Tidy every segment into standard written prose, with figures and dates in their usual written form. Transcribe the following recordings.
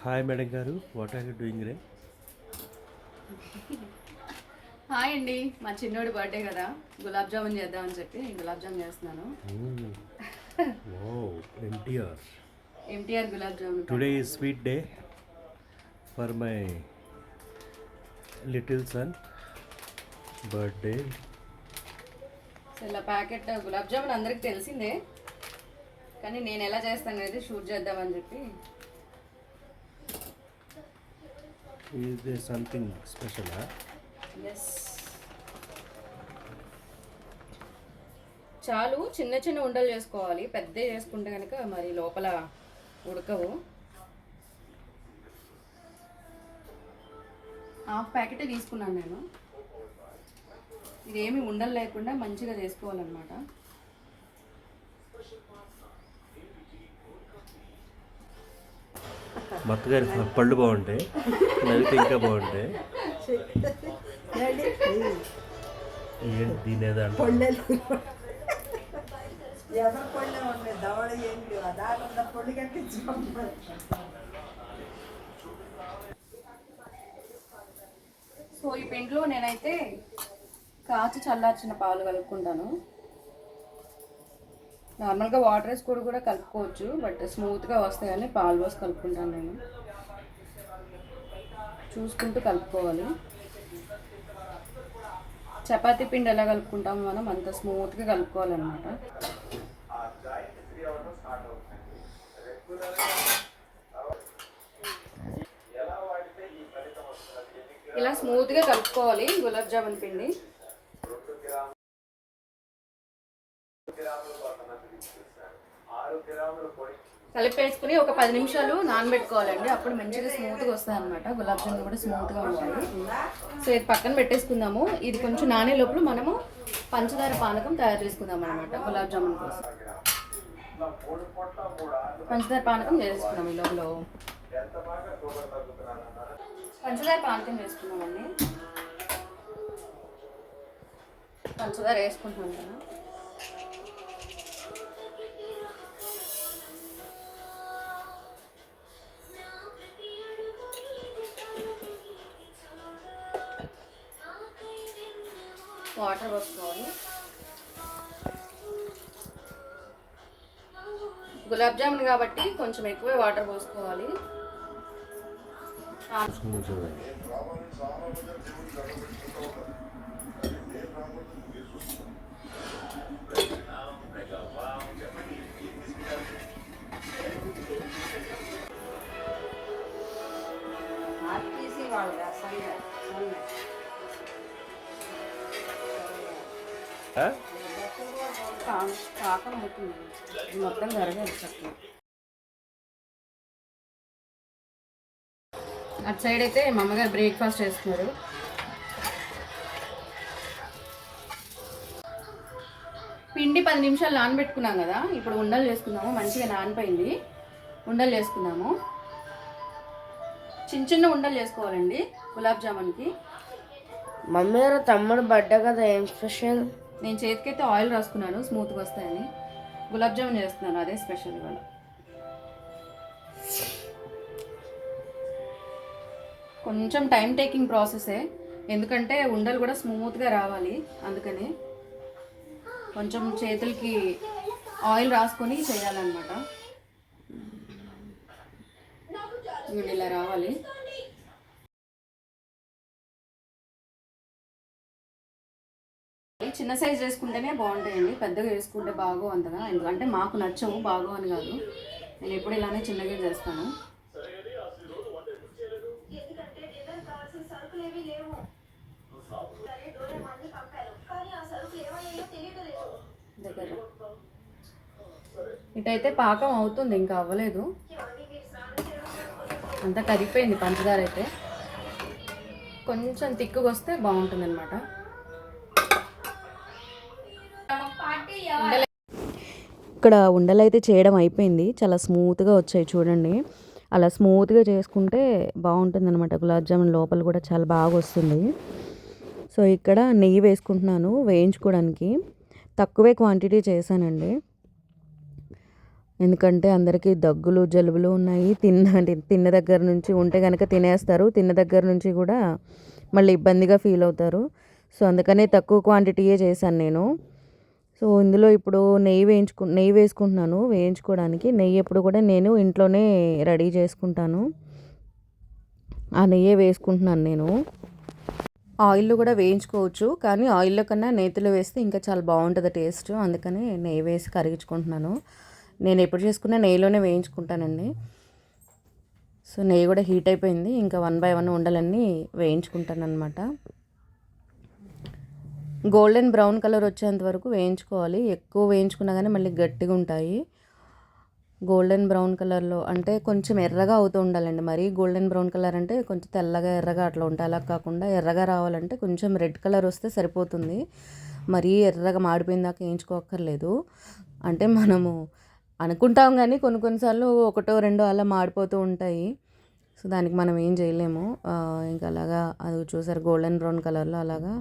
Hi madam గారు, what are you doing రే? Hi అండి, మా చిన్నోడి బర్త్డే కదా, గులాబ్ జామున్ చేద్దామని చెప్పి గులాబ్ జామున్ చేస్తున్నాను. Wow, NTR. MTR gulab jamun. Today is sweet day for my little son birthday. So ఇలా ప్యాకెట్ గులాబ్ జామున్ అందరికి తెలిసిందే, కానీ నేను ఎలా చేస్తాను అనేది షూట్ చేద్దామని చెప్పి. ఈజ్ దే సంథింగ్ స్పెషలా? ఎస్, చాలు చిన్న చిన్న ఉండలు చేసుకోవాలి, పెద్ద చేసుకుంటే కనుక మరి లోపల ఉడకవు. హాఫ్ ప్యాకెటే తీసుకున్నాను నేను. ఇదేమి ఉండలు లేకుండా మంచిగా చేసుకోవాలన్నమాట. మత్తగారి పళ్ళు బాగుంటాయి, నవ్వితే ఇంకా బాగుంటాయి. ఏంటి తినేదా అంటే సో ఈ పిండిలో నేనైతే కాచి చల్లార్చిన పాలు కలుపుకుంటాను. నార్మల్గా వాటర్ వేసి కూడా కలుపుకోవచ్చు, బట్ స్మూత్గా వస్తాయని పాలు పోసి కలుపుకుంటాను నేను. చూసుకుంటూ కలుపుకోవాలి. చపాతీ పిండి ఎలా కలుపుకుంటామో మనం అంత స్మూత్గా కలుపుకోవాలన్నమాట. ఇలా స్మూత్గా కలుపుకోవాలి గులాబ్ జామున్ పిండి. కలిపేసుకుని ఒక 10 నిమిషాలు నానబెట్టుకోవాలండి, అప్పుడు మంచిగా స్మూత్గా వస్తాయి అనమాట. గులాబ్ జామున్ కూడా స్మూత్గా ఉంటాయి. సో ఇది పక్కన పెట్టేసుకుందాము. ఇది కొంచెం నానే లోపల మనము పంచదార పానకం తయారు చేసుకుందాం అనమాట. గులాబ్ జామున్ కోసం పంచదార పానకం చేసుకుందాం. ఈ లోపల పంచదార పానకం చేసుకుందామండి. పంచదార వేసుకుంటున్నాం కదా. వాటర్ పోసుకోవాలి. గులాబ్ జామున్ కాబట్టి కొంచెం ఎక్కువే వాటర్ పోసుకోవాలి. పాకం అవుతుంది, మొత్తం జరగదు చక్కగా. అటు సైడ్ అయితే మా అమ్మగారు బ్రేక్ఫాస్ట్ చేస్తున్నారు. పిండి 10 నిమిషాలు నానబెట్టుకున్నాం కదా, ఇప్పుడు ఉండలు చేసుకుందాము. మంచిగా నానిపోయింది, ఉండలు చేసుకుందాము. చిన్న చిన్న ఉండలు చేసుకోవాలండి గులాబ్ జామున్కి. మమ్మీ గారు తమ్ముడు బర్త్డే కదా, ఏం స్పెషల్? నేను చేతికైతే ఆయిల్ రాసుకున్నాను స్మూత్గా వస్తాయని. గులాబ్ జామున్ చేస్తున్నాను, అదే స్పెషల్ ఇవాళ. కొంచెం టైం టేకింగ్ ప్రాసెసే, ఎందుకంటే ఉండలు కూడా స్మూత్గా రావాలి. అందుకని కొంచెం చేతులకి ఆయిల్ రాసుకొని చేయాలన్నమాట. ఇలా రావాలి. చిన్న సైజ్ చేసుకుంటేనే బాగుంటాయండి, పెద్దగా వేసుకుంటే బాగో అంతగా. ఎందుకంటే మాకు నచ్చవు, బాగో అని కాదు. నేను ఎప్పుడు ఇలానే చిన్నగా చేస్తాను. దగ్గర ఇటైతే పాకం అవుతుంది, ఇంకా అవ్వలేదు. అంతా కరిగిపోయింది పంచదార అయితే. కొంచెం తిక్కుగా వస్తే బాగుంటుంది అనమాట. ఇక్కడ ఉండలు అయితే చేయడం అయిపోయింది, చాలా స్మూత్గా వచ్చాయి చూడండి. అలా స్మూత్గా చేసుకుంటే బాగుంటుంది అనమాట. గులాబ్ జామున్ లోపల కూడా చాలా బాగా వస్తుంది. సో ఇక్కడ నెయ్యి వేసుకుంటున్నాను వేయించుకోవడానికి. తక్కువే క్వాంటిటీ చేశానండి. ఎందుకంటే అందరికీ దగ్గులు జలుబులు ఉన్నాయి. తిన్న దగ్గర నుంచి ఉంటే కనుక తినేస్తారు, తిన్న దగ్గర నుంచి కూడా మళ్ళీ ఇబ్బందిగా ఫీల్ అవుతారు. సో అందుకనే తక్కువ క్వాంటిటీయే చేశాను నేను. సో ఇందులో ఇప్పుడు నెయ్యి వేసుకుంటున్నాను. వేయించుకోవడానికి నెయ్యి ఎప్పుడు కూడా నేను ఇంట్లోనే రెడీ చేసుకుంటాను. ఆ నెయ్యే వేసుకుంటున్నాను నేను. ఆయిల్లో కూడా వేయించుకోవచ్చు, కానీ ఆయిల్లో కన్నా నేతిలో వేస్తే ఇంకా చాలా బాగుంటుంది టేస్ట్. అందుకని నెయ్యి వేసి కరిగించుకుంటున్నాను. నేను ఎప్పుడు చేసుకున్నా నెయ్యిలోనే వేయించుకుంటానండి. సో నెయ్యి కూడా హీట్ అయిపోయింది. ఇంకా 1 by 1 ఉండలన్నీ వేయించుకుంటాను అనమాట. గోల్డెన్ బ్రౌన్ కలర్ వచ్చేంత వరకు వేయించుకోవాలి. ఎక్కువ వేయించుకున్నా కానీ మళ్ళీ గట్టిగా ఉంటాయి. గోల్డెన్ బ్రౌన్ కలర్లో అంటే కొంచెం ఎర్రగా అవుతూ ఉండాలండి. మరీ గోల్డెన్ బ్రౌన్ కలర్ అంటే కొంచెం తెల్లగా ఎర్రగా అట్లా ఉంటాయి. అలా కాకుండా ఎర్రగా రావాలంటే కొంచెం రెడ్ కలర్ వస్తే సరిపోతుంది. మరీ ఎర్రగా మాడిపోయిన దాకా వేయించుకోక్కర్లేదు. అంటే మనము అనుకుంటాం కానీ కొన్నిసార్లు 1, 2 అలా మాడిపోతూ ఉంటాయి. సో దానికి మనం ఏం చేయలేము. ఇంకా అలాగా అది చూసారు గోల్డెన్ బ్రౌన్ కలర్లో అలాగా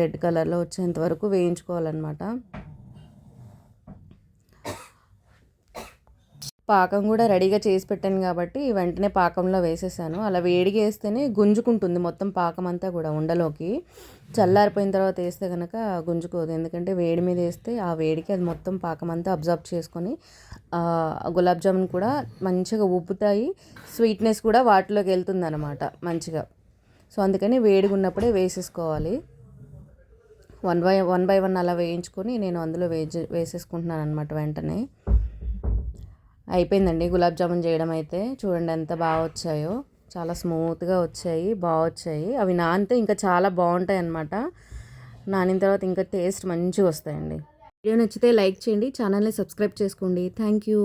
రెడ్ కలర్లో వచ్చేంత వరకు వేయించుకోవాలన్నమాట. పాకం కూడా రెడీగా చేసి పెట్టాను కాబట్టి వెంటనే పాకంలో వేసేసాను. అలా వేడిగా వేస్తేనే గుంజుకుంటుంది మొత్తం పాకం అంతా కూడా ఉండలోకి. చల్లారిపోయిన తర్వాత వేస్తే కనుక గుంజుకోదు. ఎందుకంటే వేడి మీద వేస్తే ఆ వేడికి అది మొత్తం పాకం అంతా అబ్జర్వ్ చేసుకొని గులాబ్ జామున్ కూడా మంచిగా ఉబ్బుతాయి. స్వీట్నెస్ కూడా వాటిలోకి వెళ్తుంది అనమాట మంచిగా. సో అందుకని వేడిగా ఉన్నప్పుడే వేసేసుకోవాలి. 1 by 1 అలా వేయించుకొని నేను అందులో వేసేసుకుంటున్నాను అనమాట వెంటనే. అయిపోయిందండి గులాబ్ జామున్ చేయడం అయితే. చూడండి ఎంత బాగా వచ్చాయో, చాలా స్మూత్గా వచ్చాయి, బాగా వచ్చాయి. అవి నానితే ఇంకా చాలా బాగుంటాయి అన్నమాట. నానిన తర్వాత ఇంకా టేస్ట్ మంచిగా వస్తాయండి. వీడియో నచ్చితే లైక్ చేయండి, ఛానల్ని సబ్స్క్రైబ్ చేసుకోండి. Thank you.